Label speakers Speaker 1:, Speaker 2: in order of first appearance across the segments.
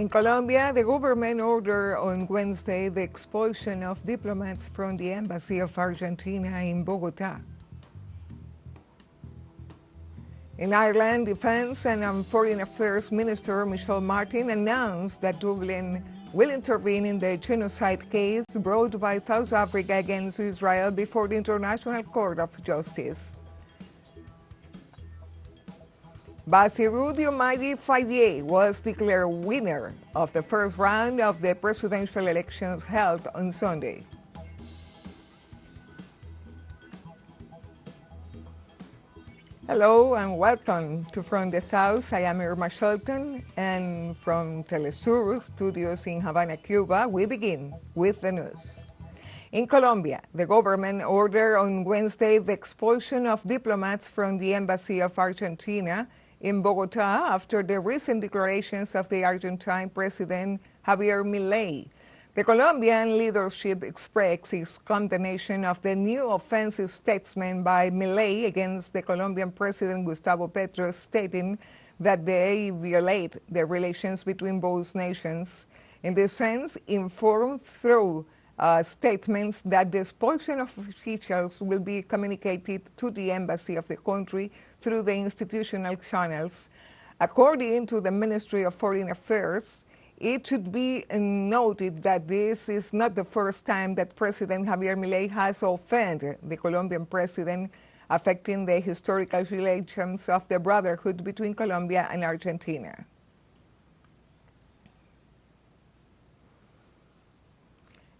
Speaker 1: In Colombia, the government ordered on Wednesday the expulsion of diplomats from the embassy of Argentina in Bogota. In Ireland, Defense and Foreign Affairs Minister Michelle Martin announced that Dublin will intervene in the genocide case brought by South Africa against Israel before the International Court of Justice. Bassirou Diomaye Faye was declared winner of the first round of the presidential elections held on Sunday. Hello and welcome to From the South. I am Irma Shelton, and from TeleSUR studios in Havana, Cuba, we begin with the news. In Colombia, the government ordered on Wednesday the expulsion of diplomats from the embassy of Argentina in Bogota after the recent declarations of the Argentine President Javier Milei. The Colombian leadership expressed its condemnation of the new offensive statement by Milei against the Colombian President Gustavo Petro, stating that they violate the relations between both nations. In this sense, informed through statements that the expulsion of officials will be communicated to the embassy of the country through the institutional channels. According to the Ministry of Foreign Affairs, it should be noted that this is not the first time that President Javier Milei has offended the Colombian president, affecting the historical relations of the brotherhood between Colombia and Argentina.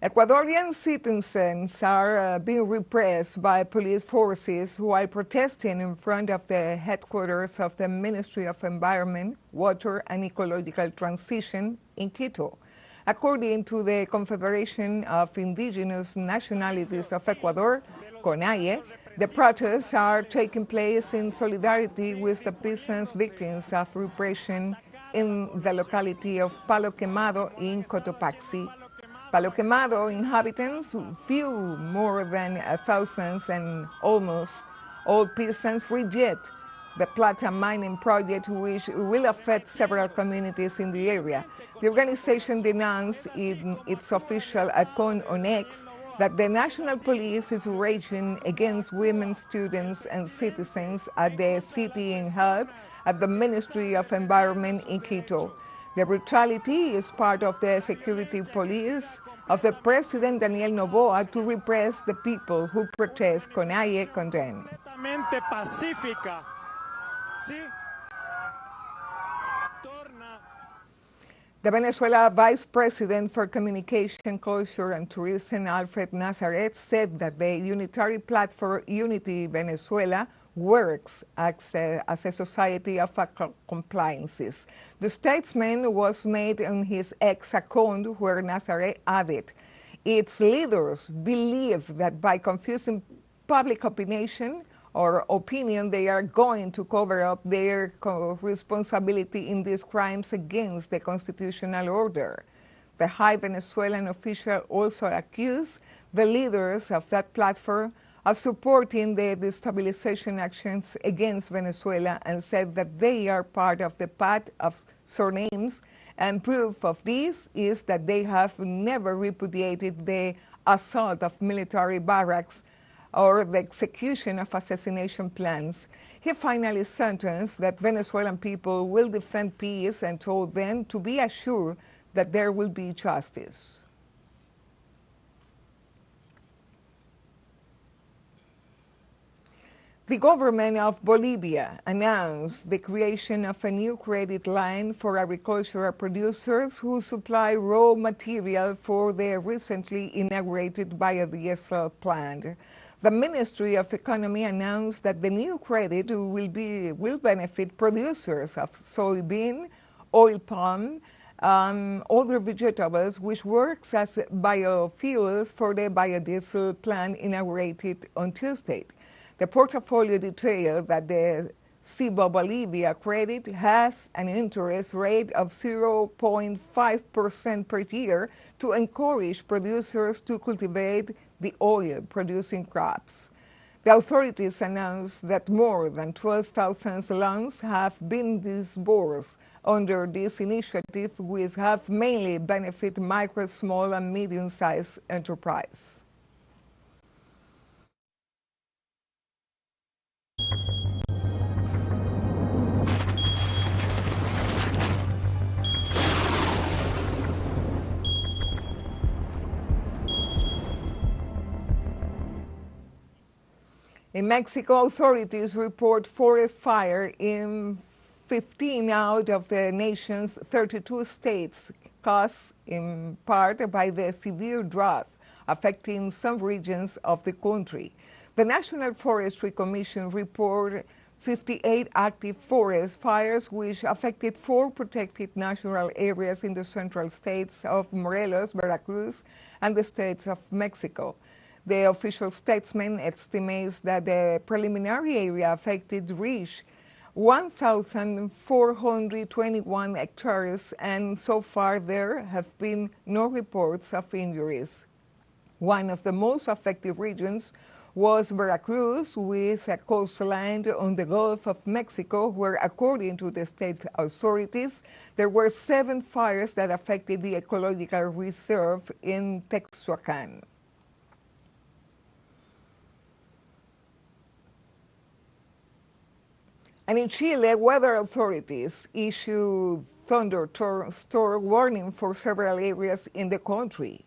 Speaker 1: Ecuadorian citizens are being repressed by police forces while protesting in front of the headquarters of the Ministry of Environment, Water and Ecological Transition in Quito. According to the Confederation of Indigenous Nationalities of Ecuador, CONAIE, the protests are taking place in solidarity with the peasants victims of repression in the locality of Palo Quemado in Cotopaxi. Palo Quemado inhabitants, few more than 1,000, and almost all peasants reject the plata mining project, which will affect several communities in the area. The organization denounced in its official account on X that the national police is raging against women, students, and citizens at the sitting held at the Ministry of Environment in Quito. The brutality is part of the security police of the President Daniel Noboa to repress the people who protest, CONAIE condemned. The Venezuela Vice President for Communication, Culture and Tourism, Alfred Nazaret, said that the unitary platform Unity Venezuela works as a society of compliances. The statement was made on his X account, where Nazaret added, its leaders believe that by confusing public opinion, they are going to cover up their responsibility in these crimes against the constitutional order. The high Venezuelan official also accused the leaders of that platform of supporting the destabilization actions against Venezuela and said that they are part of the pact of surnames, and proof of this is that they have never repudiated the assault of military barracks or the execution of assassination plans. He finally sentenced that Venezuelan people will defend peace and told them to be assured that there will be justice. The government of Bolivia announced the creation of a new credit line for agricultural producers who supply raw material for the recently inaugurated biodiesel plant. The Ministry of Economy announced that the new credit will benefit producers of soybean, oil palm, other vegetables, which works as biofuels for the biodiesel plant inaugurated on Tuesday. The portfolio detailed that the CIBO Bolivia credit has an interest rate of 0.5% per year to encourage producers to cultivate the oil-producing crops. The authorities announced that more than 12,000 loans have been disbursed under this initiative, which have mainly benefit micro, small, and medium-sized enterprise. In Mexico, authorities report forest fire in 15 out of the nation's 32 states, caused in part by the severe drought affecting some regions of the country. The National Forestry Commission reported 58 active forest fires, which affected 4 protected natural areas in the central states of Morelos, Veracruz, and the states of Mexico. The official statement estimates that the preliminary area affected reached 1,421 hectares, and so far there have been no reports of injuries. One of the most affected regions was Veracruz, with a coastline on the Gulf of Mexico, where, according to the state authorities, there were 7 fires that affected the ecological reserve in Texuacan. And in Chile, weather authorities issued thunderstorm warning for several areas in the country.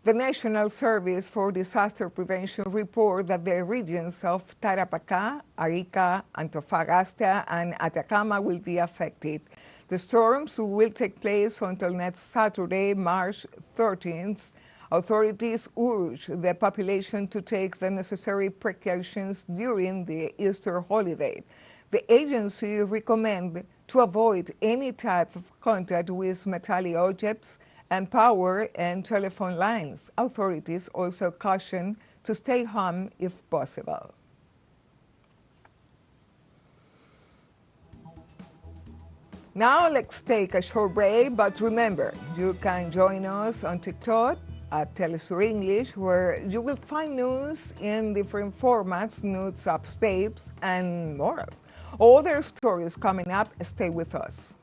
Speaker 1: The National Service for Disaster Prevention reported that the regions of Tarapacá, Arica, Antofagasta, and Atacama will be affected. The storms will take place until next Saturday, March 13th. Authorities urge the population to take the necessary precautions during the Easter holiday. The agency recommends to avoid any type of contact with metallic objects and power and telephone lines. Authorities also caution to stay home if possible. Now let's take a short break, but remember, you can join us on TikTok at TeleSUR English, where you will find news in different formats, news updates, and more. Other stories coming up. Stay with us.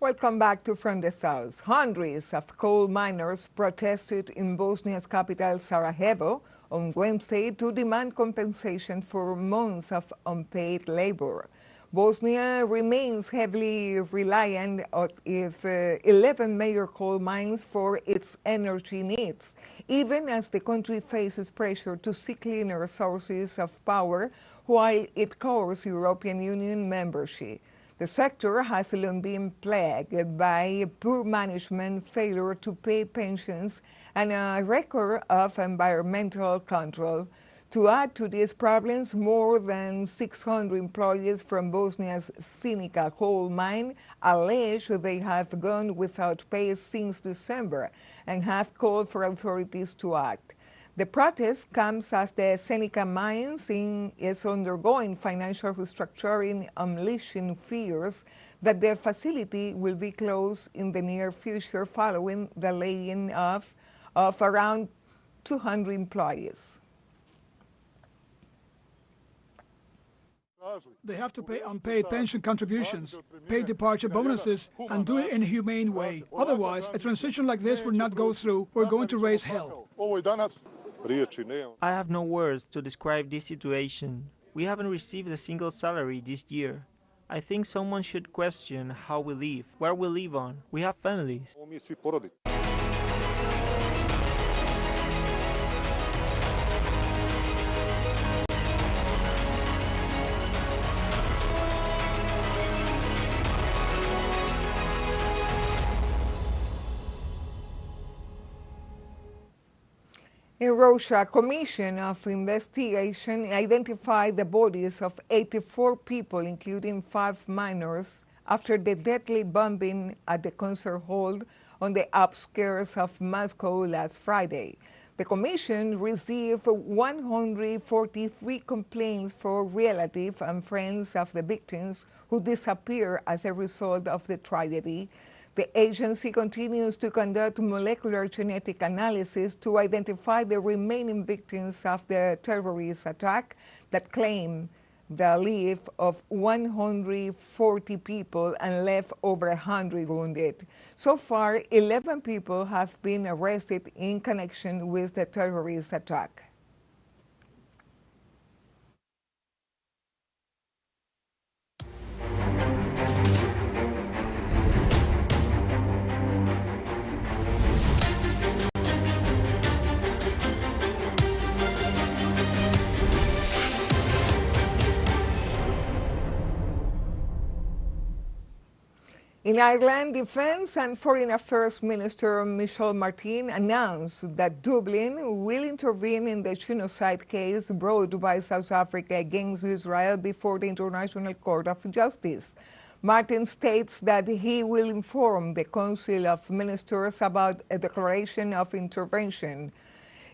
Speaker 1: Welcome back to From the South. Hundreds of coal miners protested in Bosnia's capital, Sarajevo, on Wednesday to demand compensation for months of unpaid labor. Bosnia remains heavily reliant on its 11 major coal mines for its energy needs, even as the country faces pressure to seek cleaner sources of power while it courts European Union membership. The sector has long been plagued by poor management, failure to pay pensions, and a record of environmental control. To add to these problems, more than 600 employees from Bosnia's Sinica coal mine allege they have gone without pay since December and have called for authorities to act. The protest comes as the Seneca mines is undergoing financial restructuring, unleashing fears that the facility will be closed in the near future following the laying off of around 200 employees.
Speaker 2: They have to pay unpaid pension contributions, pay departure bonuses, and do it in a humane way. Otherwise, a transition like this will not go through. We're going to raise hell.
Speaker 3: I have no words to describe this situation. We haven't received a single salary this year. I think someone should question how we live, where we live on. We have families.
Speaker 1: In Russia, a commission of investigation identified the bodies of 84 people, including 5 minors, after the deadly bombing at the concert hall on the outskirts of Moscow last Friday. The Commission received 143 complaints from relatives and friends of the victims who disappeared as a result of the tragedy. The agency continues to conduct molecular genetic analysis to identify the remaining victims of the terrorist attack that claimed the life of 140 people and left over 100 wounded. So far, 11 people have been arrested in connection with the terrorist attack. In Ireland, Defence and Foreign Affairs Minister Michel Martin announced that Dublin will intervene in the genocide case brought by South Africa against Israel before the International Court of Justice. Martin states that he will inform the Council of Ministers about a declaration of intervention.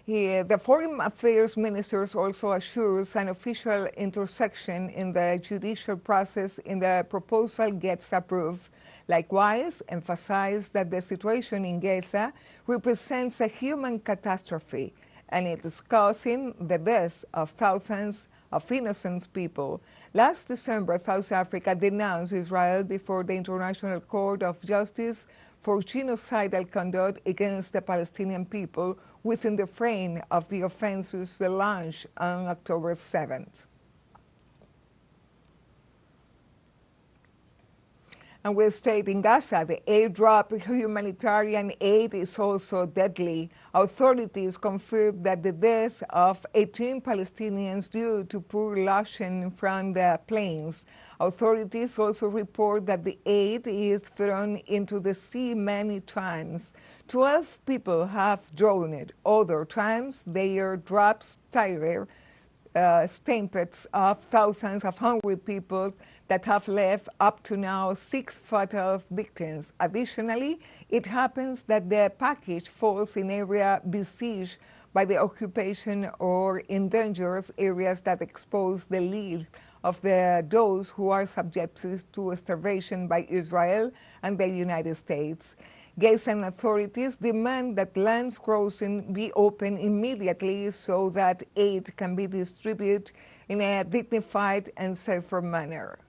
Speaker 1: The Foreign Affairs Ministers also assures an official intersection in the judicial process if the proposal gets approved. Likewise, emphasized that the situation in Gaza represents a human catastrophe and it is causing the deaths of thousands of innocent people. Last December, South Africa denounced Israel before the International Court of Justice for genocidal conduct against the Palestinian people within the frame of the offenses launched on October 7th. And we stayed in Gaza. The airdrop humanitarian aid is also deadly. Authorities confirmed that the deaths of 18 Palestinians due to poor rationing from the planes. Authorities also report that the aid is thrown into the sea many times. 12 people have drowned. Other times, their drops tire stampedes of thousands of hungry people that have left up to now 6 fatal victims. Additionally, it happens that the package falls in area besieged by the occupation or in dangerous areas that expose the lives of those who are subjected to starvation by Israel and the United States. Gazan authorities demand that land crossing be opened immediately so that aid can be distributed in a dignified and safer manner.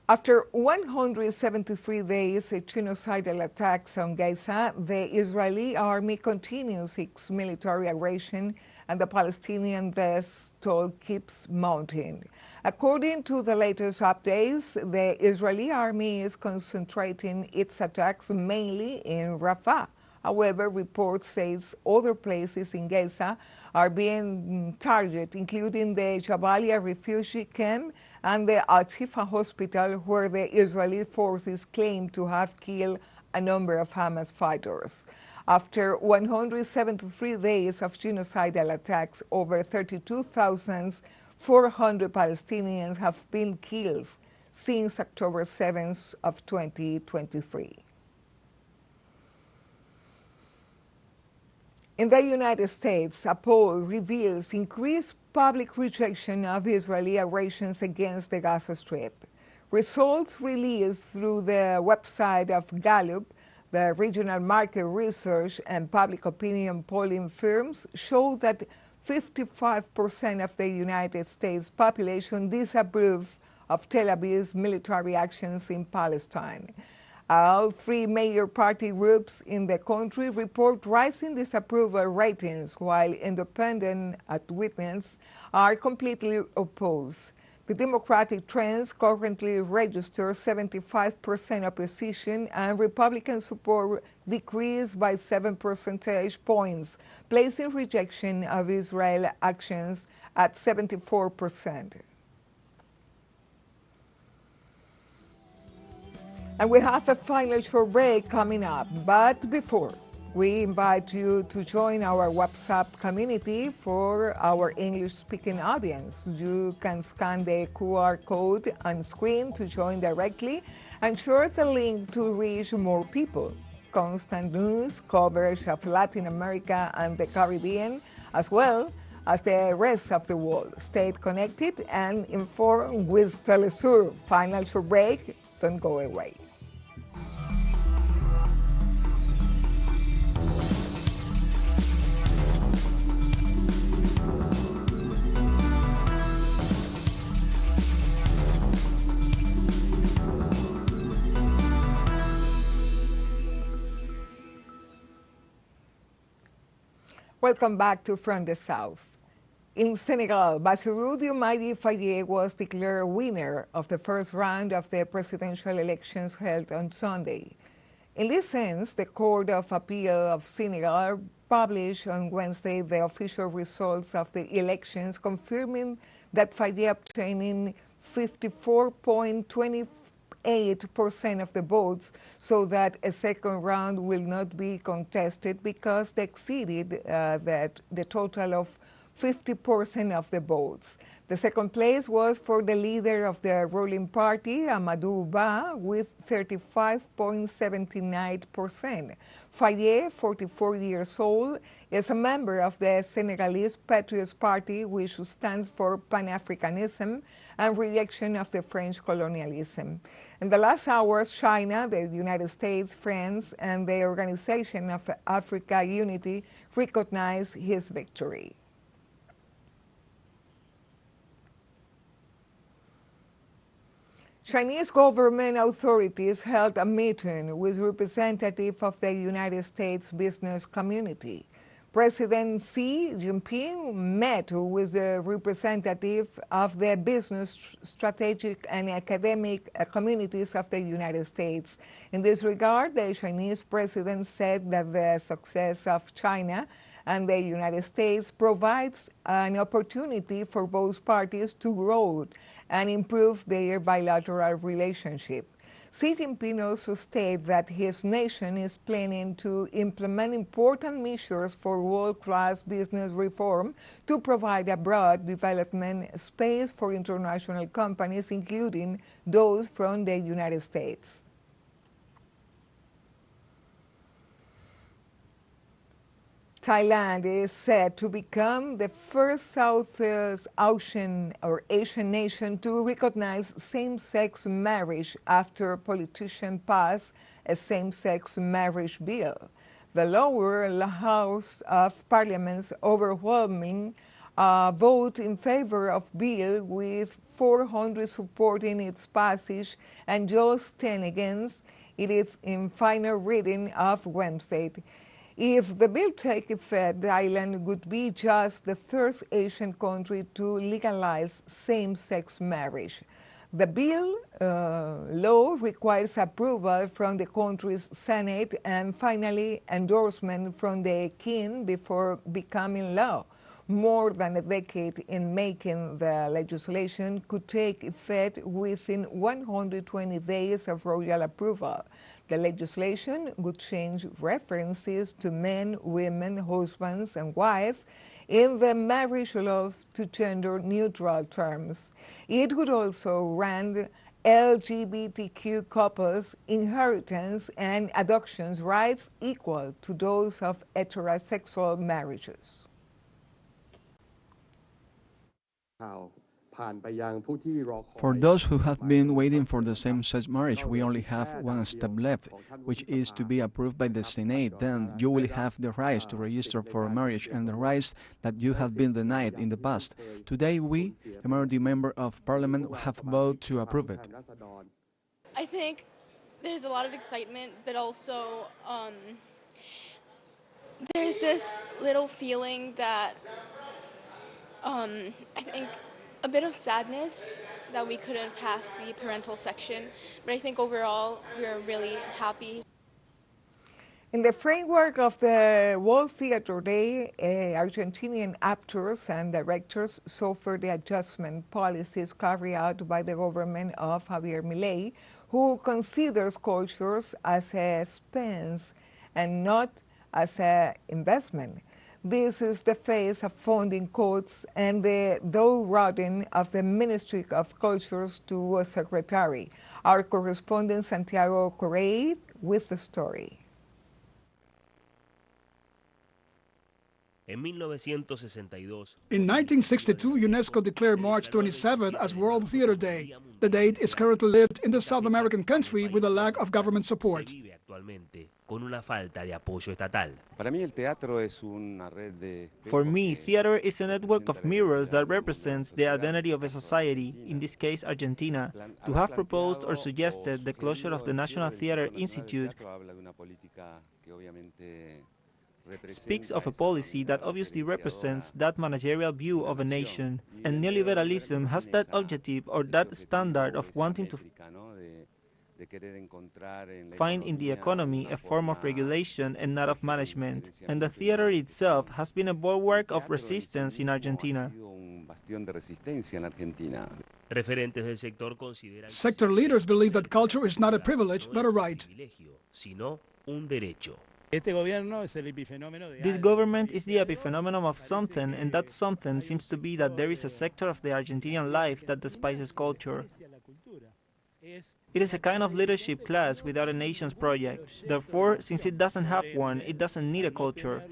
Speaker 1: After 173 days of genocidal attacks on Gaza, the Israeli army continues its military aggression and the Palestinian death toll keeps mounting. According to the latest updates, the Israeli army is concentrating its attacks mainly in Rafah. However, reports say other places in Gaza are being targeted, including the Jabalia refugee camp and the Al-Shifa hospital, where the Israeli forces claim to have killed a number of Hamas fighters. After 173 days of genocidal attacks, over 32,400 Palestinians have been killed since October 7th of 2023. In the United States, a poll reveals increased public rejection of Israeli aggressions against the Gaza Strip. Results released through the website of Gallup, the regional market research and public opinion polling firms, show that 55% of the United States population disapprove of Tel Aviv's military actions in Palestine. All 3 major party groups in the country report rising disapproval ratings, while independent witnesses are completely opposed. The Democratic trends currently register 75% opposition, and Republican support decreased by 7 percentage points, placing rejection of Israel actions at 74%. And we have a final short break coming up. But before, we invite you to join our WhatsApp community for our English-speaking audience. You can scan the QR code on screen to join directly and share the link to reach more people. constant news coverage of Latin America and the Caribbean, as well as the rest of the world. Stay connected and informed with TeleSUR. Financial break. Don't go away. Welcome back to From the South. In Senegal, Bassirou Diomaye Faye was declared winner of the first round of the presidential elections held on Sunday. In this sense, the Court of Appeal of Senegal published on Wednesday the official results of the elections, confirming that Faye obtaining 54.28% of the votes, so that a second round will not be contested because they exceeded the total of 50% of the votes. The second place was for the leader of the ruling party, Amadou Ba, with 35.79%. Faye, 44 years old, is a member of the Senegalese Patriots Party, which stands for Pan-Africanism and rejection of the French colonialism. In the last hours, China, the United States, France, and the Organization of Africa Unity recognized his victory. Chinese government authorities held a meeting with representatives of the United States business community. President Xi Jinping met with the representative of the business, strategic, and academic communities of the United States. In this regard, the Chinese president said that the success of China and the United States provides an opportunity for both parties to grow and improve their bilateral relationship. Xi Jinping also stated that his nation is planning to implement important measures for world-class business reform to provide a broad development space for international companies, including those from the United States. Thailand is said to become the first Southeast Asian nation to recognize same-sex marriage after politicians pass a same-sex marriage bill. The lower house of Parliament's overwhelming vote in favor of bill, with 400 supporting its passage and just 10 against. It is in final reading of Wednesday. If the bill takes effect, the island would be just the first Asian country to legalize same-sex marriage. The bill law requires approval from the country's Senate and finally endorsement from the King before becoming law. More than a decade in making, the legislation could take effect within 120 days of royal approval. The legislation would change references to men, women, husbands, and wives in the marriage law to gender-neutral terms. It would also grant LGBTQ couples inheritance and adoption rights equal to those of heterosexual marriages.
Speaker 4: For those who have been waiting for the same-sex marriage, we only have one step left, which is to be approved by the Senate. Then you will have the rights to register for marriage and the rights that you have been denied in the past. Today we, the majority member of Parliament, have voted to approve it.
Speaker 5: I think there's a lot of excitement, but also there's this little feeling that I think a bit of sadness that we couldn't pass the parental section, but I think overall we're really happy.
Speaker 1: In the framework of the World Theatre Day, Argentinian actors and directors suffer the adjustment policies carried out by the government of Javier Milei, who considers cultures as a expense and not as an investment. This is the phase of funding cuts and the downgrading of the Ministry of Cultures to a secretary. Our correspondent Santiago Correa with the story.
Speaker 6: En 1962,
Speaker 2: In 1962, UNESCO declared March 27th as World Theater Day. The date is currently lived in the South American country with a lack of government support.
Speaker 6: se vive actualmente con una falta de apoyo estatal.
Speaker 3: For me, theater is a network of mirrors that represents the identity of a society, in this case Argentina. To have proposed or suggested the closure of the National Theater Institute speaks of a policy that obviously represents that managerial view of a nation, and neoliberalism has that objective or that standard of wanting to find in the economy a form of regulation and not of management, and the theater itself has been a bulwark of resistance in Argentina.
Speaker 6: Referentes del sector consideran
Speaker 2: Sector leaders believe that culture is not a privilege, but a right.
Speaker 6: privilegio, sino un derecho.
Speaker 3: This government is the epiphenomenon of something, and that something seems to be that there is a sector of the Argentinian life that despises culture. It is a kind of leadership class without a nation's project. Therefore, since it doesn't have one, it doesn't need a culture.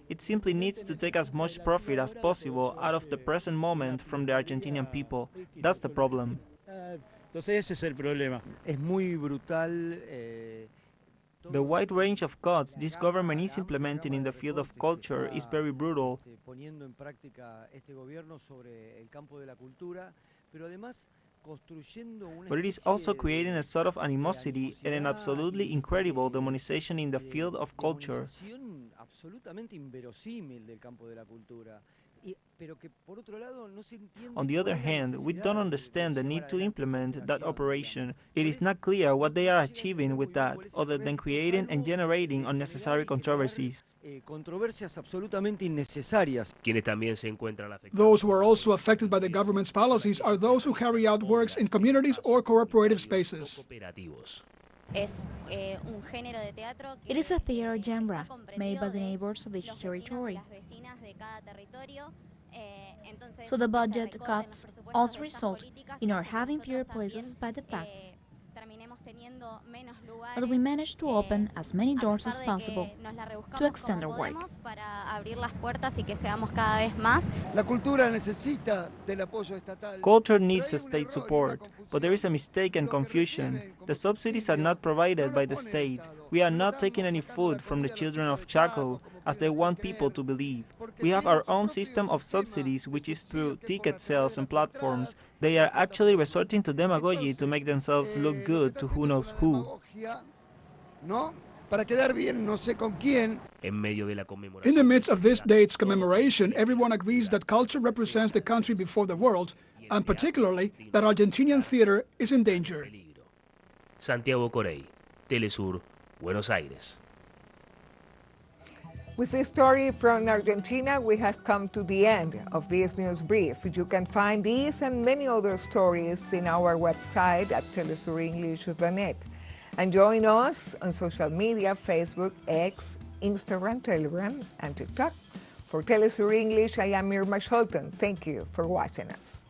Speaker 3: It simply needs to take as much profit as possible out of the present moment from the Argentinian people. That's the problem. The wide range of cuts this government is implementing in the field of culture is very brutal. But it is also creating a sort of animosity and an absolutely incredible demonization in the field of culture. On the other hand, we don't understand the need to implement that operation. It is not clear what they are achieving with that, other than creating and generating unnecessary controversies.
Speaker 6: Quienes también se encuentran afectados.
Speaker 2: Those who are also affected by the government's policies are those who carry out works in communities or cooperative spaces.
Speaker 6: Cooperativos.
Speaker 7: It is a theater genre made by the neighbors of each territory. So the budget cuts also result in our having fewer places by the fact that we manage to open as many doors as possible to extend our work.
Speaker 3: Culture needs state support, but there is a mistake and confusion. The subsidies are not provided by the state. We are not taking any food from the children of Chaco, as they want people to believe. We have our own system of subsidies, which is through ticket sales and platforms. They are actually resorting to demagogy to make themselves look good to who knows who.
Speaker 2: In the midst of this date's commemoration, everyone agrees that culture represents the country before the world, and particularly that Argentinian theater is in danger.
Speaker 6: Santiago Corey, TeleSUR, Buenos Aires.
Speaker 1: With this story from Argentina, we have come to the end of this news brief. You can find these and many other stories in our website at telesurenglish.net. And join us on social media, Facebook, X, Instagram, Telegram, and TikTok. For TeleSUR English, I am Irma Scholten. Thank you for watching us.